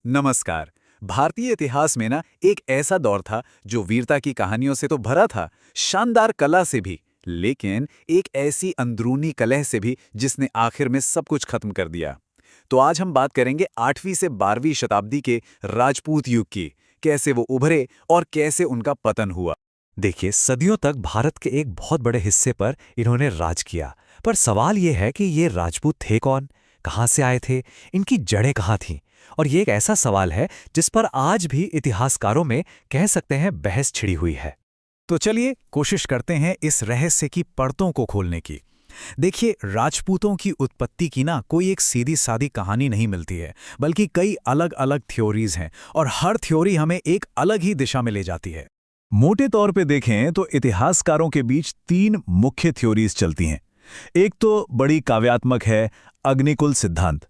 नमस्कार। भारतीय इतिहास में ना एक ऐसा दौर था जो वीरता की कहानियों से तो भरा था, शानदार कला से भी, लेकिन एक ऐसी अंदरूनी कलह से भी जिसने आखिर में सब कुछ खत्म कर दिया। तो आज हम बात करेंगे 8वीं से 12वीं शताब्दी के राजपूत युग की, कैसे वो उभरे और कैसे उनका पतन हुआ। देखिए, सदियों तक भारत के एक बहुत बड़े हिस्से पर इन्होंने राज किया। पर सवाल ये है कि ये राजपूत थे कौन, कहाँ से आए थे, इनकी जड़ें कहाँ थीं? और ये एक ऐसा सवाल है जिस पर आज भी इतिहासकारों में कह सकते हैं बहस छिड़ी हुई है। तो चलिए कोशिश करते हैं इस रहस्य की परतों को खोलने की। देखिए, राजपूतों की उत्पत्ति की ना कोई एक सीधी सादी कहानी नहीं मिलती है, बल्कि कई अलग अलग थ्योरीज हैं और हर थ्योरी हमें एक अलग ही दिशा में ले जाती है। मोटे तौर पे देखें तो इतिहासकारों के बीच तीन मुख्य थ्योरीज चलती हैं। एक तो बड़ी काव्यात्मक है, अग्निकुल सिद्धांत।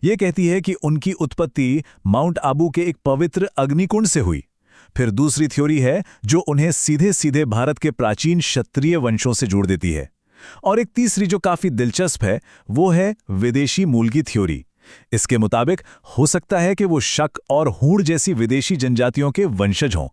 ये कहती है कि उनकी उत्पत्ति माउंट आबू के एक पवित्र अग्निकुंड से हुई। फिर दूसरी थ्योरी है जो उन्हें सीधे सीधे भारत के प्राचीन क्षत्रिय वंशों से जोड़ देती है। और एक तीसरी जो काफी दिलचस्प है, वो है विदेशी मूल की थ्योरी। इसके मुताबिक हो सकता है कि वो शक और हूण जैसी विदेशी जनजातियों के वंशज हों,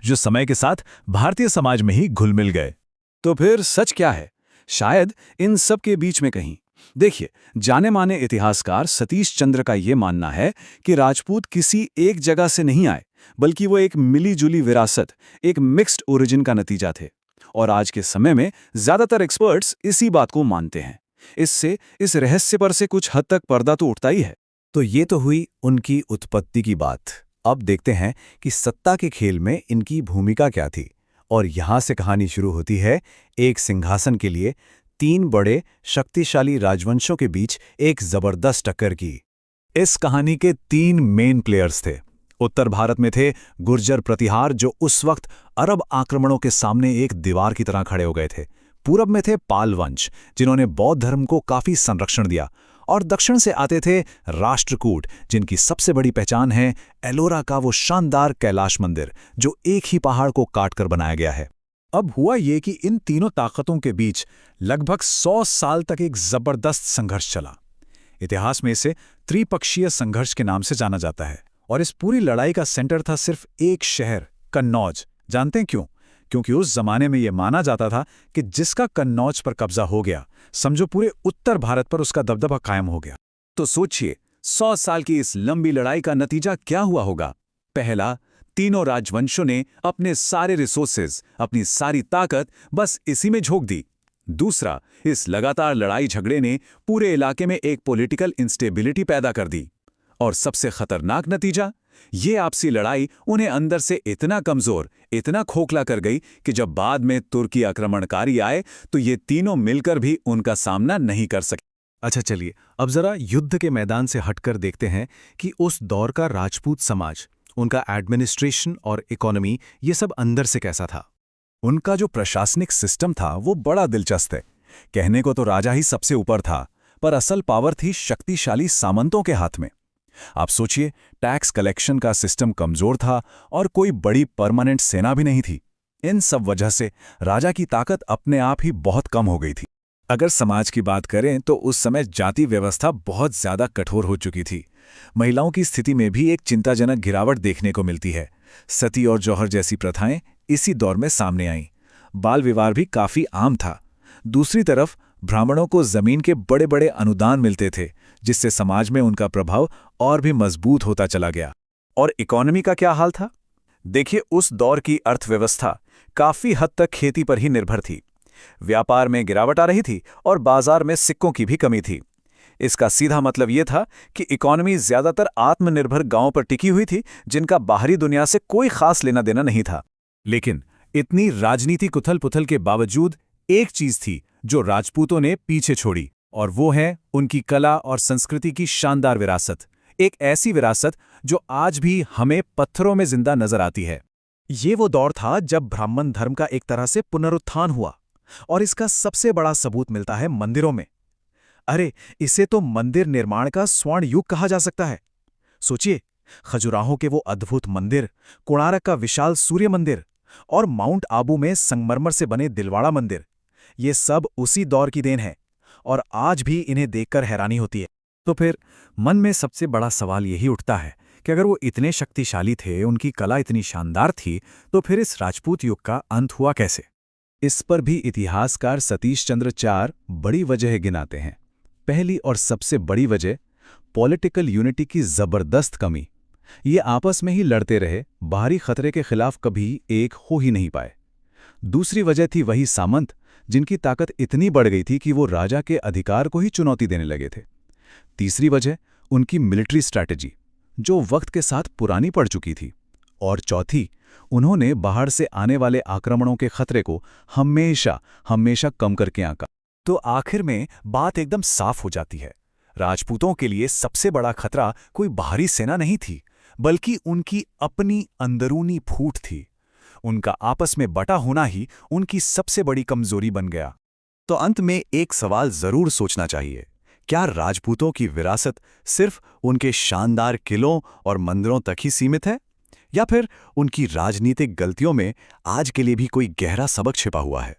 जो समय के साथ भारतीय समाज में ही घुल मिल गए। तो फिर सच क्या है? शायद इन सब के बीच में कहीं। देखिए, जाने माने इतिहासकार सतीश चंद्र का ये मानना है कि राजपूत किसी एक जगह से नहीं आए, बल्कि वो एक मिली जुली विरासत, एक मिक्स्ड ओरिजिन का नतीजा थे। और आज के समय में ज्यादातर एक्सपर्ट्स इसी बात को मानते हैं। इससे इस रहस्य पर से कुछ हद तक पर्दा तो उठता ही है। तो ये तो हुई उनकी उत्पत्ति की बात। अब देखते हैं कि सत्ता के खेल में इनकी भूमिका क्या थी। और यहां से कहानी शुरू होती है एक सिंहासन के लिए तीन बड़े शक्तिशाली राजवंशों के बीच एक जबरदस्त टक्कर की। इस कहानी के तीन मेन प्लेयर्स थे। उत्तर भारत में थे गुर्जर प्रतिहार, जो उस वक्त अरब आक्रमणों के सामने एक दीवार की तरह खड़े हो गए थे। पूरब में थे पाल वंश, जिन्होंने बौद्ध धर्म को काफी संरक्षण दिया। और दक्षिण से आते थे राष्ट्रकूट, जिनकी सबसे बड़ी पहचान है एलोरा का वो शानदार कैलाश मंदिर, जो एक ही पहाड़ को काटकर बनाया गया है। अब हुआ ये कि इन तीनों ताकतों के बीच लगभग 100 साल तक एक जबरदस्त संघर्ष चला। इतिहास में इसे त्रिपक्षीय संघर्ष के नाम से जाना जाता है। और इस पूरी लड़ाई का सेंटर था सिर्फ एक शहर, कन्नौज। जानते हैं क्यों? क्योंकि उस जमाने में यह माना जाता था कि जिसका कन्नौज पर कब्जा हो गया, समझो पूरे उत्तर भारत पर उसका दबदबा कायम हो गया। तो सोचिए, 100 साल की इस लंबी लड़ाई का नतीजा क्या हुआ होगा? पहला, तीनों राजवंशों ने अपने सारे रिसोर्सेज, अपनी सारी ताकत बस इसी में झोंक दी। दूसरा, इस लगातार लड़ाई झगड़े ने पूरे इलाके में एक पॉलिटिकल इंस्टेबिलिटी पैदा कर दी। और सबसे खतरनाक नतीजा, ये आपसी लड़ाई उन्हें अंदर से इतना कमजोर, इतना खोखला कर गई कि जब बाद में तुर्की आक्रमणकारी आए तो ये तीनों मिलकर भी उनका सामना नहीं कर सके। अच्छा चलिए, अब जरा युद्ध के मैदान से हटकर देखते हैं कि उस दौर का राजपूत समाज, उनका एडमिनिस्ट्रेशन और इकोनॉमी, ये सब अंदर से कैसा था। उनका जो प्रशासनिक सिस्टम था वो बड़ा दिलचस्प है। कहने को तो राजा ही सबसे ऊपर था, पर असल पावर थी शक्तिशाली सामंतों के हाथ में। आप सोचिए, टैक्स कलेक्शन का सिस्टम कमजोर था और कोई बड़ी परमानेंट सेना भी नहीं थी। इन सब वजह से राजा की ताकत अपने आप ही बहुत कम हो गई थी। अगर समाज की बात करें तो उस समय जाति व्यवस्था बहुत ज्यादा कठोर हो चुकी थी। महिलाओं की स्थिति में भी एक चिंताजनक गिरावट देखने को मिलती है। सती और जौहर जैसी प्रथाएं इसी दौर में सामने आईं। बाल विवाह भी काफी आम था। दूसरी तरफ ब्राह्मणों को जमीन के बड़े बड़े अनुदान मिलते थे, जिससे समाज में उनका प्रभाव और भी मजबूत होता चला गया। और इकोनॉमी का क्या हाल था? देखिए, उस दौर की अर्थव्यवस्था काफी हद तक खेती पर ही निर्भर थी। व्यापार में गिरावट आ रही थी और बाजार में सिक्कों की भी कमी थी। इसका सीधा मतलब यह था कि इकोनॉमी ज्यादातर आत्मनिर्भर गांवों पर टिकी हुई थी, जिनका बाहरी दुनिया से कोई खास लेना देना नहीं था। लेकिन इतनी राजनीतिक उथल-पुथल के बावजूद एक चीज थी जो राजपूतों ने पीछे छोड़ी, और वो है उनकी कला और संस्कृति की शानदार विरासत। एक ऐसी विरासत जो आज भी हमें पत्थरों में जिंदा नजर आती है। ये वो दौर था जब ब्राह्मण धर्म का एक तरह से पुनरुत्थान हुआ, और इसका सबसे बड़ा सबूत मिलता है मंदिरों में। अरे, इसे तो मंदिर निर्माण का स्वर्ण युग कहा जा सकता है। सोचिए, खजुराहो के वो अद्भुत मंदिर, कोणार्क का विशाल सूर्य मंदिर और माउंट आबू में संगमरमर से बने दिलवाड़ा मंदिर, ये सब उसी दौर की देन है। और आज भी इन्हें देखकर हैरानी होती है। तो फिर मन में सबसे बड़ा सवाल यही उठता है कि अगर वो इतने शक्तिशाली थे, उनकी कला इतनी शानदार थी, तो फिर इस राजपूत युग का अंत हुआ कैसे? इस पर भी इतिहासकार सतीश चंद्र 4 बड़ी वजह गिनाते हैं। पहली और सबसे बड़ी वजह पॉलिटिकल यूनिटी की जबरदस्त कमी। ये आपस में ही लड़ते रहे, बाहरी खतरे के खिलाफ कभी एक हो ही नहीं पाए। दूसरी वजह थी वही सामंत, जिनकी ताकत इतनी बढ़ गई थी कि वो राजा के अधिकार को ही चुनौती देने लगे थे। तीसरी वजह उनकी मिलिट्री स्ट्रैटेजी, जो वक्त के साथ पुरानी पड़ चुकी थी। और चौथी, उन्होंने बाहर से आने वाले आक्रमणों के खतरे को हमेशा हमेशा कम करके आंका। तो आखिर में बात एकदम साफ हो जाती है। राजपूतों के लिए सबसे बड़ा खतरा कोई बाहरी सेना नहीं थी, बल्कि उनकी अपनी अंदरूनी फूट थी। उनका आपस में बटा होना ही उनकी सबसे बड़ी कमजोरी बन गया। तो अंत में एक सवाल जरूर सोचना चाहिए, क्या राजपूतों की विरासत सिर्फ उनके शानदार किलों और मंदिरों तक ही सीमित है, या फिर उनकी राजनीतिक गलतियों में आज के लिए भी कोई गहरा सबक छिपा हुआ है?